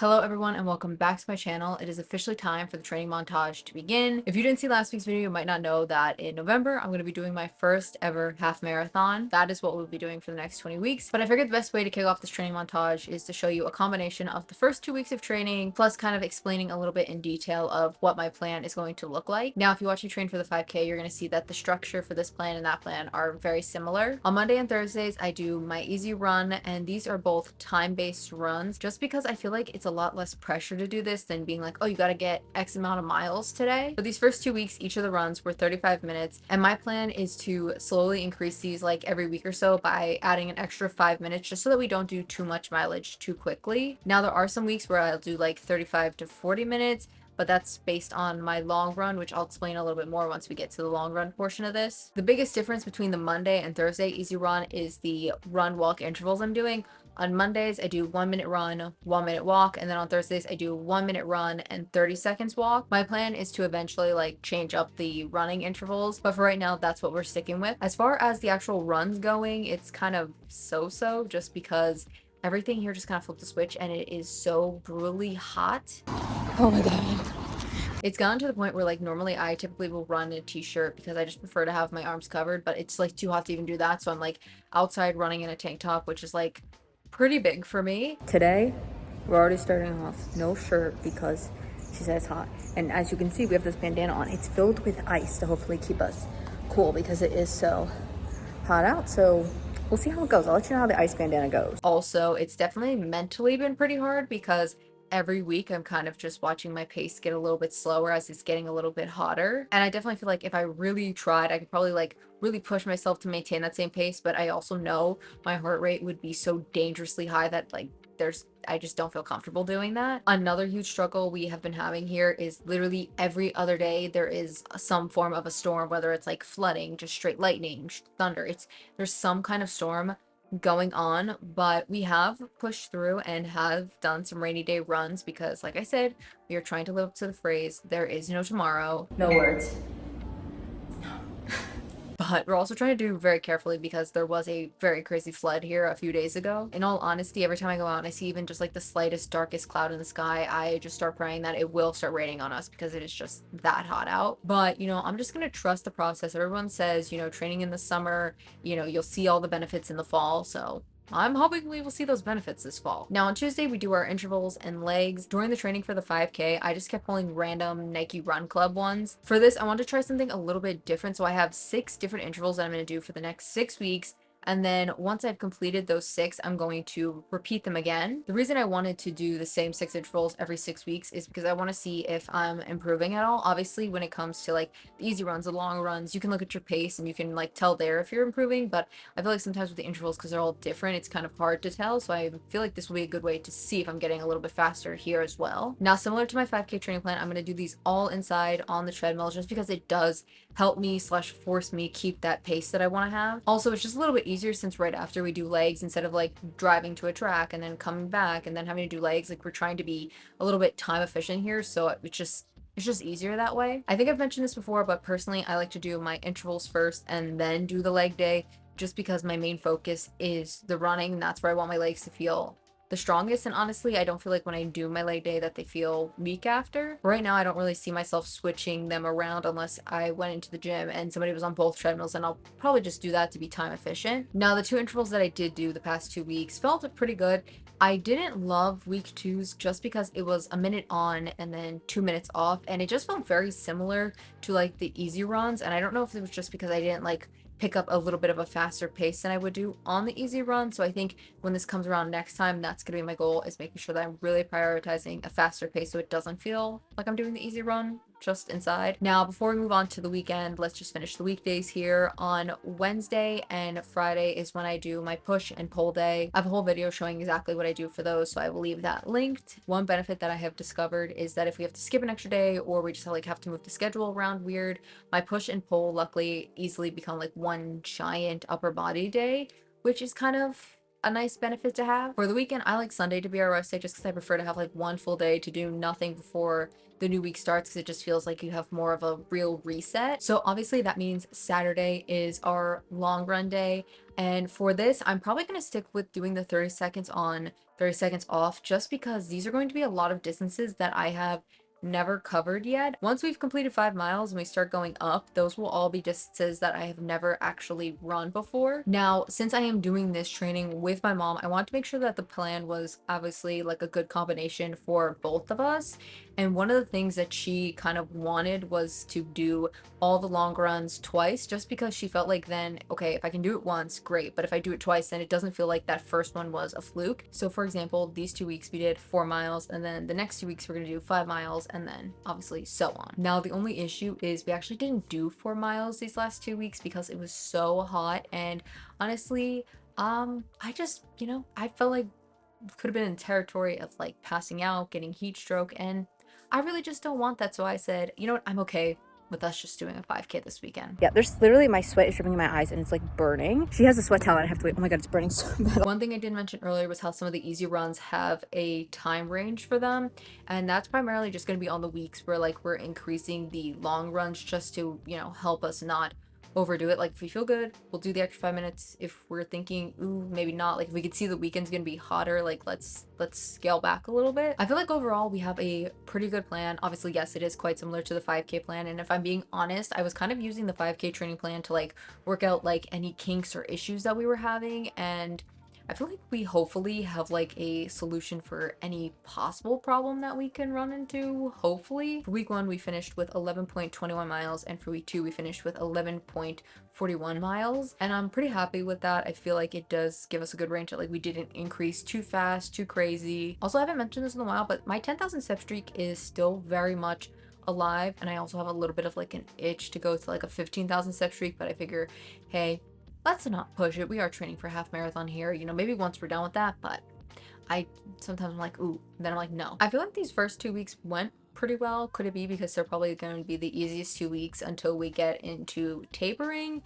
Hello everyone and welcome back to my channel. It is officially time for the training montage to begin. If you didn't see last week's video, you might not know that in November, I'm going to be doing my first ever half marathon. That is what we'll be doing for the next 20 weeks. But I figured the best way to kick off this training montage is to show you a combination of the first 2 weeks of training, plus kind of explaining a little bit in detail of what my plan is going to look like. Now, if you watch me train for the 5K, you're going to see that the structure for this plan and that plan are very similar. On Monday and Thursdays, I do my easy run, and these are both time-based runs just because I feel like it's a lot less pressure to do this than being like, oh, you got to get X amount of miles today. For these first 2 weeks, each of the runs were 35 minutes, and my plan is to slowly increase these like every week or so by adding an extra 5 minutes just so that we don't do too much mileage too quickly. Now, there are some weeks where I'll do like 35 to 40 minutes, but that's based on my long run, which I'll explain a little bit more once we get to the long run portion of this. The biggest difference between the Monday and Thursday easy run is the run walk intervals I'm doing. On Mondays, I do 1 minute run, 1 minute walk, and then on Thursdays, I do 1 minute run and 30 seconds walk. My plan is to eventually like change up the running intervals, but for right now, that's what we're sticking with. As far as the actual runs going, it's kind of so-so just because everything here just kind of flipped the switch and it is so brutally hot. Oh my god. It's gotten to the point where like normally I typically will run in a t-shirt because I just prefer to have my arms covered, but it's like too hot to even do that. So I'm like outside running in a tank top, which is like pretty big for me. Today, we're already starting off no shirt because she said it's hot. And as you can see, we have this bandana on. It's filled with ice to hopefully keep us cool because it is so hot out. So we'll see how it goes. I'll let you know how the ice bandana goes. Also, it's definitely mentally been pretty hard because every week I'm kind of just watching my pace get a little bit slower as it's getting a little bit hotter. And I definitely feel like if I really tried, I could probably like really push myself to maintain that same pace. But I also know my heart rate would be so dangerously high that like I just don't feel comfortable doing that. Another huge struggle we have been having here is literally every other day there is some form of a storm, whether it's like flooding, just straight lightning, thunder. There's some kind of storm going on, but we have pushed through and have done some rainy day runs because like I said, we are trying to live up to the phrase, there is no tomorrow. No words. But we're also trying to do very carefully because there was a very crazy flood here a few days ago. In all honesty, every time I go out and I see even just like the slightest darkest cloud in the sky, I just start praying that it will start raining on us because it is just that hot out. But I'm just gonna trust the process. Everyone says, training in the summer, you'll see all the benefits in the fall. So I'm hoping we will see those benefits this fall. Now on Tuesday, we do our intervals and legs. During the training for the 5K, I just kept pulling random Nike Run Club ones. For this, I want to try something a little bit different. So I have 6 different intervals that I'm going to do for the next 6 weeks. And then once I've completed those 6, I'm going to repeat them again. The reason I wanted to do the same 6 intervals every 6 weeks is because I want to see if I'm improving at all. Obviously, when it comes to like the easy runs, the long runs, you can look at your pace and you can like tell there if you're improving. But I feel like sometimes with the intervals, because they're all different, it's kind of hard to tell. So I feel like this will be a good way to see if I'm getting a little bit faster here as well. Now, similar to my 5K training plan, I'm going to do these all inside on the treadmill just because it does help me / force me keep that pace that I want to have. Also, it's just a little bit easier since right after we do legs, instead of like driving to a track and then coming back and then having to do legs, like we're trying to be a little bit time efficient here. So it's just easier that way. I think I've mentioned this before, but personally, I like to do my intervals first and then do the leg day just because my main focus is the running. That's where I want my legs to feel the strongest, and honestly I don't feel like when I do my leg day that they feel weak after. Right now I don't really see myself switching them around unless I went into the gym and somebody was on both treadmills, and I'll probably just do that to be time efficient. Now the 2 intervals that I did do the past 2 weeks felt pretty good. I didn't love week 2's just because it was a minute on and then 2 minutes off, and it just felt very similar to like the easy runs, and I don't know if it was just because I didn't like pick up a little bit of a faster pace than I would do on the easy run. So I think when this comes around next time, that's going to be my goal, is making sure that I'm really prioritizing a faster pace so it doesn't feel like I'm doing the easy run just inside. Now, before we move on to the weekend, let's just finish the weekdays here. On Wednesday and Friday is when I do my push and pull day. I have a whole video showing exactly what I do for those, so I will leave that linked. One benefit that I have discovered is that if we have to skip an extra day or we just have to move the schedule around weird, my push and pull luckily easily become like one giant upper body day, which is kind of a nice benefit to have. For the weekend, I like Sunday to be our rest day just because I prefer to have like one full day to do nothing before the new week starts, because it just feels like you have more of a real reset. So obviously that means Saturday is our long run day. And for this, I'm probably going to stick with doing the 30 seconds on, 30 seconds off, just because these are going to be a lot of distances that I have never covered yet. Once we've completed 5 miles and we start going up, those will all be distances that I have never actually run before. Now, since I am doing this training with my mom, I want to make sure that the plan was obviously like a good combination for both of us. And one of the things that she kind of wanted was to do all the long runs twice, just because she felt like then, okay, if I can do it once, great. But if I do it twice, then it doesn't feel like that first one was a fluke. So for example, these 2 weeks we did 4 miles, and then the next 2 weeks we're going to do 5 miles, and then obviously so on. Now, the only issue is we actually didn't do 4 miles these last 2 weeks because it was so hot. And honestly, I just, I felt like could have been in territory of like passing out, getting heat stroke, and I really just don't want that. So I said, you know what, I'm okay with us just doing a 5K this weekend. Yeah, there's literally, my sweat is dripping in my eyes and it's like burning. She has a sweat towel and I have to wait. Oh my god, it's burning so bad. One thing I did mention earlier was how some of the easy runs have a time range for them, and that's primarily just going to be on the weeks where like we're increasing the long runs just to, help us not overdo it. Like if we feel good, we'll do the extra 5 minutes. If we're thinking, ooh, maybe not, like if we could see the weekend's gonna be hotter, like let's scale back a little bit. I feel like overall we have a pretty good plan. Obviously, yes, it is quite similar to the 5K plan, and if I'm being honest, I was kind of using the 5K training plan to like work out like any kinks or issues that we were having, and I feel like we hopefully have like a solution for any possible problem that we can run into, hopefully. For week 1, we finished with 11.21 miles, and for week 2, we finished with 11.41 miles. And I'm pretty happy with that. I feel like it does give us a good range that like we didn't increase too fast, too crazy. Also, I haven't mentioned this in a while, but my 10,000 step streak is still very much alive, and I also have a little bit of like an itch to go to like a 15,000 step streak, but I figure, hey, let's not push it. We are training for a half marathon here. Maybe once we're done with that, but I sometimes I'm like, ooh, then I'm like, no. I feel like these first 2 weeks went pretty well. Could it be because they're probably going to be the easiest 2 weeks until we get into tapering?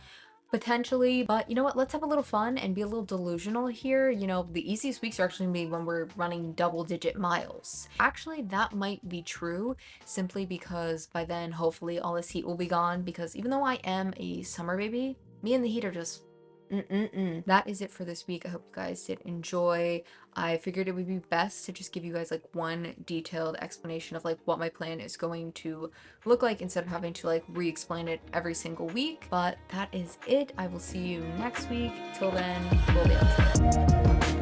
Potentially, but you know what? Let's have a little fun and be a little delusional here. The easiest weeks are actually gonna be when we're running double-digit miles. Actually, that might be true simply because by then, hopefully, all this heat will be gone. Because even though I am a summer baby, me and the heat are just that is it for this week. I hope you guys did enjoy. I figured it would be best to just give you guys like one detailed explanation of like what my plan is going to look like instead of having to like re-explain it every single week. But that is it. I will see you next week. Till then, we'll be outside.